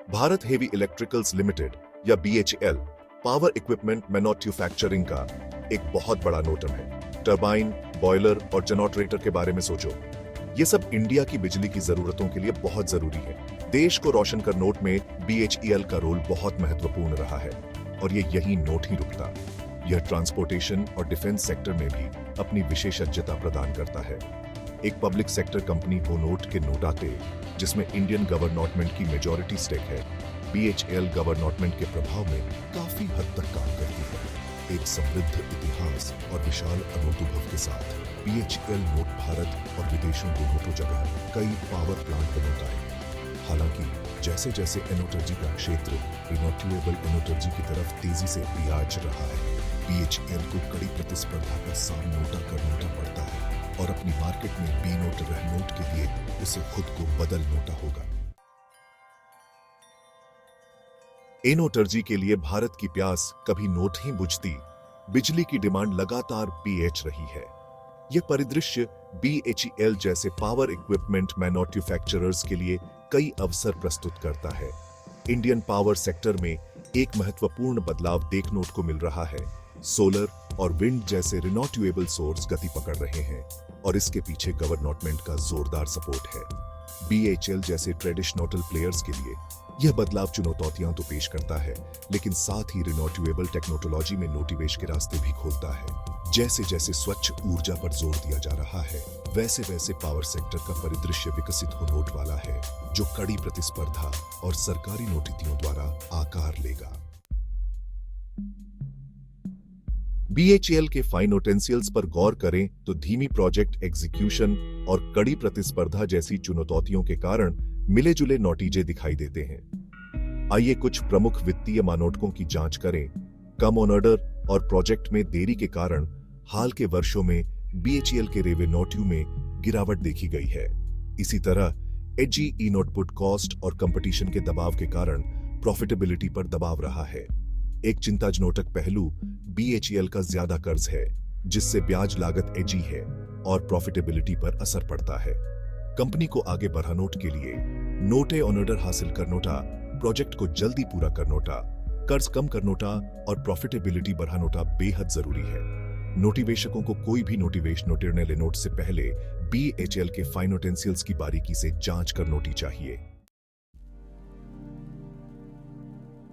Bharat heavy electricals limited या BHEL power equipment manufacturing का एक बहुत बड़ा नोटम है। टरबाइन, बॉयलर और जनरेटर के बारे में सोचो। ये सब इंडिया की बिजली की जरूरतों के लिए बहुत जरूरी है। देश को रोशन कर नोट में बीएचईएल का रोल बहुत महत्वपूर्ण रहा है और ये यही नोट ही रुकता। यह ट्रांसपोर्टेशन और डिफेंस सेक्टर में भी अपनी विशेषज्ञता प्रदान करता है। एक पब्लिक सेक्टर कंपनी को नोट के नोट आते जिसमें इंडियन गवर्नमेंट की मेजॉरिटी स्टेक है, बीएचईएल गवर्नमेंट के प्रभाव में काफी हद तक काम करती है। एक समृद्ध इतिहास और विशाल अनुभव के साथ बीएचईएल नोट भारत और विदेशों दोनों जगह कई पावर प्लांट बनाता है। हालांकि जैसे जैसे एनर्जी का क्षेत्र रिन्यूएबल एनर्जी की तरफ तेजी से बियाज रहा है, बीएचईएल को कड़ी प्रतिस्पर्धा का सामना करना पड़ता है और अपनी मार्केट में बी नोट रह नोट के लिए उसे खुद को बदल नोटा होगा। एनर्जी के लिए भारत की प्यास कभी नोट ही बुझती। बिजली की डिमांड लगातार बीएच रही है। यह परिदृश्य बीएचईएल जैसे पावर इक्विपमेंट मैन्युफैक्चरर्स के लिए कई अवसर प्रस्तुत करता है। इंडियन पावर सेक्टर में एक महत्वपूर्ण बदलाव देखने को मिल रहा है। सोलर और विंड जैसे रिन्यूएबल सोर्स गति पकड़ रहे हैं और इसके पीछे गवर्नमेंट का जोरदार सपोर्ट है। बीएचईएल जैसे ट्रेडिशनल प्लेयर्स के लिए यह बदलाव चुनौतियां तो पेश करता है, लेकिन साथ ही रिन्यूएबल टेक्नोलॉजी में नोटिवेश के रास्ते भी खोलता है। जैसे जैसे स्वच्छ ऊर्जा पर जोर दिया जा रहा है, वैसे वैसे पावर सेक्टर का परिदृश्य विकसित होने वाला है, जो कड़ी प्रतिस्पर्धा और सरकारी नीतियों द्वारा आकार लेगा। बीएचईएल के फाइनेंशियल्स पर गौर करें तो धीमी प्रोजेक्ट एग्जीक्यूशन और कड़ी प्रतिस्पर्धा जैसी चुनौतियों के कारण मिले जुले नतीजे दिखाई देते हैं। आइए कुछ प्रमुख वित्तीय मानकों की जांच करें। कम ऑर्डर और प्रोजेक्ट में देरी के कारण हाल के वर्षों में बीएचईएल के रेवेन्यू में गिरावट देखी गई है। इसी तरह एजी इनपुट कॉस्ट और कंपटीशन के दबाव के कारण प्रॉफिटेबिलिटी पर दबाव रहा है। एक चिंताजनक पहलू बीएचईएल का ज्यादा कर्ज है, जिससे ब्याज लागत एजी है और प्रॉफिटेबिलिटी पर असर पड़ता है। कंपनी को आगे बढ़ाने के लिए नोटे ऑर्डर हासिल करनोटा, प्रोजेक्ट को जल्दी पूरा करनोटा, कर्ज कम करनोटा और प्रॉफिटेबिलिटी बढ़ानोटा बेहद जरूरी है। नोटिवेशकों को कोई भी नोटिवेश निर्णय लेने से पहले बीएचईएल के फाइनेंशियल्स की बारीकी से जांच करनोटी चाहिए।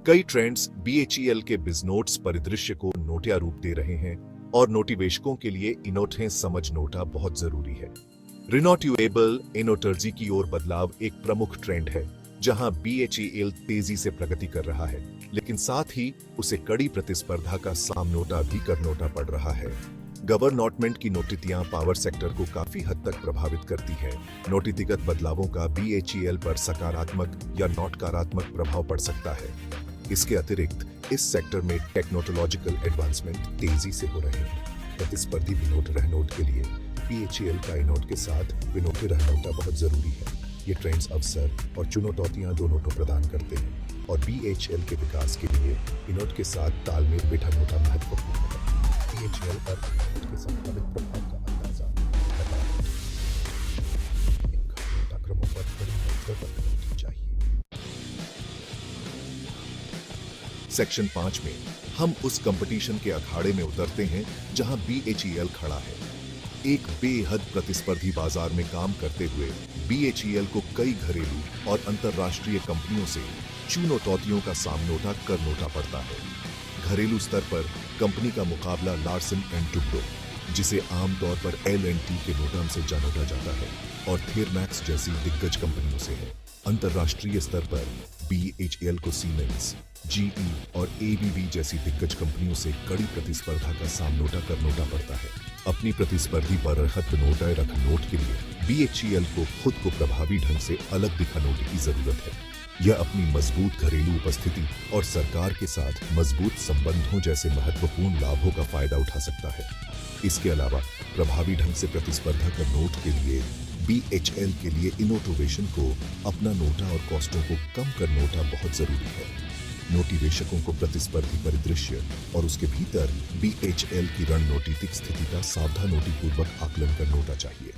कई ट्रेंड्स बीएचईएल के बिजनेस परिदृश्य को नोटिया रूप दे रहे हैं और नोटिवेशकों के लिए इनोटें समझ नोटा बहुत जरूरी है। रिन्यूएबल एनर्जी की ओर बदलाव एक प्रमुख ट्रेंड है, जहां बीएचईएल तेजी से प्रगति कर रहा है, लेकिन साथ ही उसे कड़ी प्रतिस्पर्धा का सामना भी करना पड़ रहा है। गवर्नमेंट की नीतियां पावर सेक्टर को काफी हद तक प्रभावित करती है। नीतिगत बदलावों का बीएचईएल पर सकारात्मक या नकारात्मक प्रभाव पड़ सकता है। इसके अतिरिक्त इस सेक्टर में टेक्नोलॉजिकल एडवांसमेंट तेजी से हो रहे हैं। प्रतिस्पर्धी विनोट रहनोट के लिए बीएचईएल का इनोट के साथ विनोटे रहनोटा बहुत जरूरी है। ये ट्रेंड्स अवसर और चुनौतियां दोनों को प्रदान करते हैं और बीएचईएल के विकास के लिए इनोट के साथ तालमेल बिठानोटा महत्वपूर्ण है। बीएचईएल पर इनोट के संभावित प्रभाव का अंदाजा लगाएं। इन घटनाक्रमों पर बड़ी नजर रखनी चाहिए। सेक्शन 5 में हम उस कंपटीशन के अखाड़े में उतरते हैं जहां बीएचईएल खड़ा है। एक बेहद प्रतिस्पर्धी बाजार में काम करते हुए बीएचईएल को कई घरेलू और अंतर्राष्ट्रीय कंपनियों से चुनौतियों का सामना करना पड़ता है। घरेलू स्तर पर कंपनी का मुकाबला लार्सन एंड टुब्रो, जिसे आमतौर पर एल&टी के नाम से जाना जाता है, और थेरमैक्स जैसी दिग्गज कंपनियों से है। अंतर्राष्ट्रीय स्तर पर बीएचईएल को सीमेंस, जीई और एबीबी जैसी दिग्गज कंपनियों से कड़ी प्रतिस्पर्धा का सामना करना पड़ता है। अपनी प्रतिस्पर्धी पर नोट के लिए बीएचईएल को खुद को प्रभावी ढंग से अलग दिखाने की जरूरत है। यह अपनी मजबूत घरेलू उपस्थिति और सरकार के साथ मजबूत संबंधों जैसे महत्वपूर्ण लाभों का फायदा उठा सकता है। इसके अलावा प्रभावी ढंग से प्रतिस्पर्धा का नोट के लिए बीएचईएल के लिए इनोवेशन को अपना नोटा और कॉस्टों को कम करना बहुत जरूरी है। नोटिवेशकों को प्रतिस्पर्धी परिदृश्य और उसके भीतर बीएचईएल की रणनीतिक स्थिति का सावधानीपूर्वक आकलन करना चाहिए।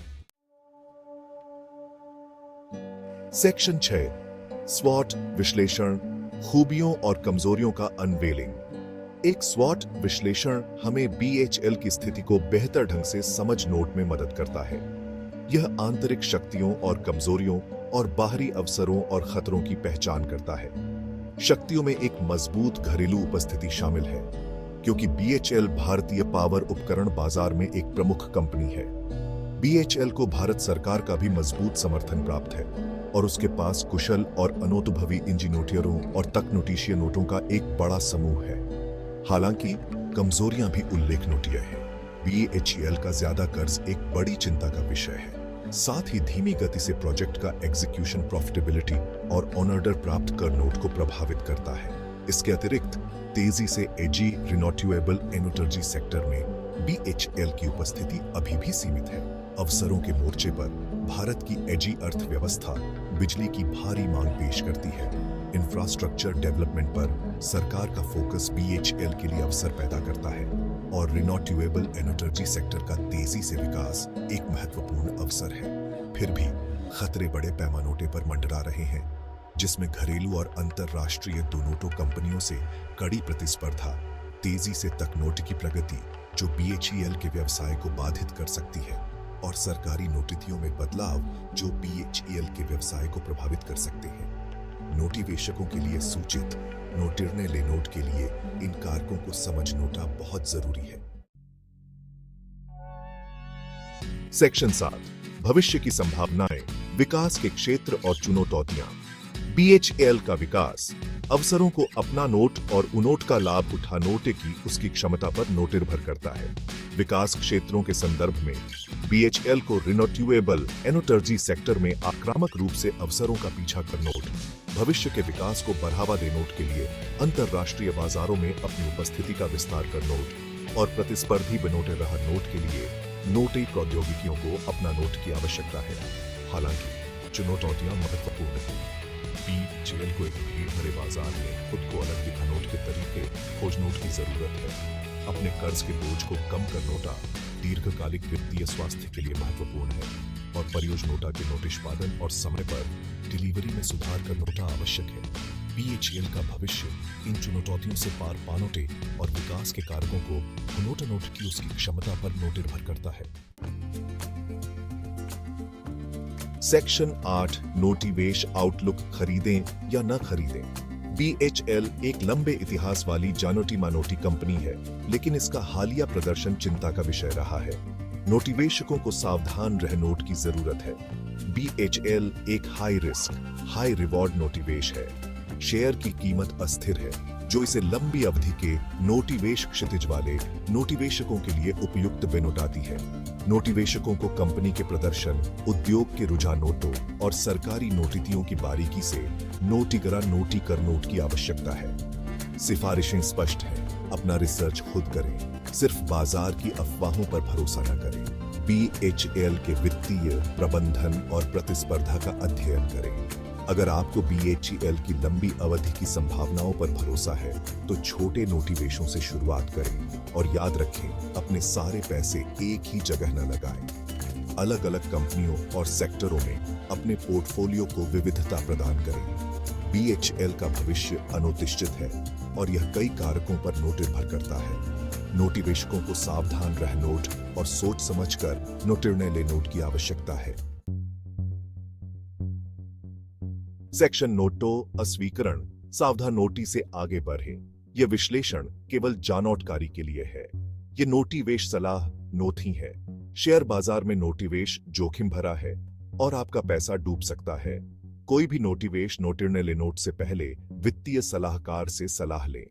सेक्शन 6 स्वॉट विश्लेषण, खूबियों और कमजोरियों का अनवेलिंग। एक स्वॉट विश्लेषण हमें BHL की स्थिति को बेहतर ढंग से समझ नोट में मदद करता है। यह आंतरिक शक्तियों और कमजोरियों और बाहरी अवसरों और खतरों की पहचान करता है। शक्तियों में एक मजबूत घरेलू उपस्थिति शामिल है, क्योंकि BHL भारतीय पावर उपकरण बाजार में एक प्रमुख कंपनी है। BHL को भारत सरकार का भी मजबूत समर्थन प्राप्त है और उसके पास कुशल और अनुभवी इंजीनियरों और तकनीशीय नोटों का एक बड़ा समूह है। हालांकि कमजोरियां भी उल्लेखनीय हैं। BHEL का ज्यादा कर्ज एक बड़ी चिंता का विषय है। साथ ही धीमी गति से प्रोजेक्ट का एग्जीक्यूशन प्रॉफिटेबिलिटी और ऑनर्डर प्राप्त कर नोट को प्रभावित करता है। इसके अतिरिक्त तेजी से एजी रिन्यूएबल एनर्जी सेक्टर में BHL की उपस्थिति अभी भी सीमित है। अवसरों के मोर्चे पर भारत की एजी अर्थव्यवस्था बिजली की भारी मांग पेश करती है। इंफ्रास्ट्रक्चर डेवलपमेंट पर सरकार का फोकस BHL के लिए अवसर पैदा करता है और रिन्यूएबल एनर्जी सेक्टर का तेजी से विकास एक महत्वपूर्ण अवसर है। फिर भी खतरे बड़े पैमाने पर मंडरा रहे हैं, जिसमें घरेलू और अंतरराष्ट्रीय दोनों कंपनियों से कड़ी प्रतिस्पर्धा, तेजी से तकनीक की प्रगति जो BHEL के व्यवसाय को बाधित कर सकती है, और सरकारी नीतियों में बदलाव जो BHEL के व्यवसाय को प्रभावित कर सकते हैं। नोटिवेशकों के लिए सूचित निर्णय ले नोट के लिए इन कारकों को समझना बहुत जरूरी है। सेक्शन 7, भविष्य की संभावनाएं, विकास के क्षेत्र और चुनौतियां। BHEL का विकास अवसरों को अपना नोट और उनोट का लाभ उठाने की उसकी क्षमता पर निर्भर करता है। विकास क्षेत्रों के संदर्भ में BHEL को रिन्यूएबल एनर्जी सेक्टर में आक्रामक रूप से अवसरों का पीछा कर नोट, भविष्य के विकास को बढ़ावा दे नोट के लिए अंतरराष्ट्रीय बाजारों में अपनी उपस्थिति का विस्तार कर नोट और प्रतिस्पर्धी बनोटे रहा नोट के लिए नोटी प्रौद्योगिकियों को अपना नोट की आवश्यकता है। हालांकि चुनौतियां महत्वपूर्ण हैं। BHEL को एक भीड़ भरे बाजार में खुद को अलग दिखा नोट के तरीके खोज नोट की जरूरत है। अपने कर्ज के बोझ को कम कर नोटा दीर्घकालिक वित्तीय स्वास्थ्य के लिए महत्वपूर्ण है और परियोजना के नोट निष्पादन और समय पर डिलीवरी में सुधार कर नोटा आवश्यक है। BHEL का भविष्य इन चुनौतियों से पार पाने और विकास के कारकों को नोट की उसकी क्षमता पर निर्भर करता है। सेक्शन 8, नोटिवेश आउटलुक, खरीदें या न खरीदें। BHEL एक लंबे इतिहास वाली जानोटी मानोटी कंपनी है, लेकिन इसका हालिया प्रदर्शन चिंता का विषय रहा है। नोटिवेशकों को सावधान रह नोट की जरूरत है। BHEL एक हाई रिस्क हाई रिवॉर्ड नोटिवेश है। शेयर की कीमत अस्थिर है, जो इसे लंबी अवधि के नोटिवेश क्षितिज वाले नोटिवेशकों के लिए उपयुक्त बनोटाती है। नोटिवेशकों को कंपनी के प्रदर्शन, उद्योग के रुझानों और सरकारी नीतियों की बारीकी से नोटी कर नोट की आवश्यकता है। सिफारिशें स्पष्ट हैं, अपना रिसर्च खुद करें, सिर्फ बाजार की अफवाहों पर भरोसा न करें। BHEL के वित्तीय प्रबंधन और प्रतिस्पर्धा का अध्ययन करें। अगर आपको BHEL की लंबी अवधि की संभावनाओं पर भरोसा है, तो छोटे नोटिवेशों से शुरुआत करें और याद रखें, अपने सारे पैसे एक ही जगह न लगाएं। अलग अलग कंपनियों और सेक्टरों में अपने पोर्टफोलियो को विविधता प्रदान करें। BHEL का भविष्य अनिश्चित है और यह कई कारकों पर निर्भर करता है। नोटिवेशकों को सावधान रह नोट और सोच समझकर निर्णय ले नोट की आवश्यकता है। सेक्शन नोटो अस्वीकरण, सावधान नोटी से आगे बढ़े। यह विश्लेषण केवल जानोटकारी के लिए है। यह नोटिवेश सलाह नोथी है। शेयर बाजार में नोटिवेश जोखिम भरा है और आपका पैसा डूब सकता है। कोई भी नोटिवेश निर्णय ले नोट से पहले वित्तीय सलाहकार से सलाह लें।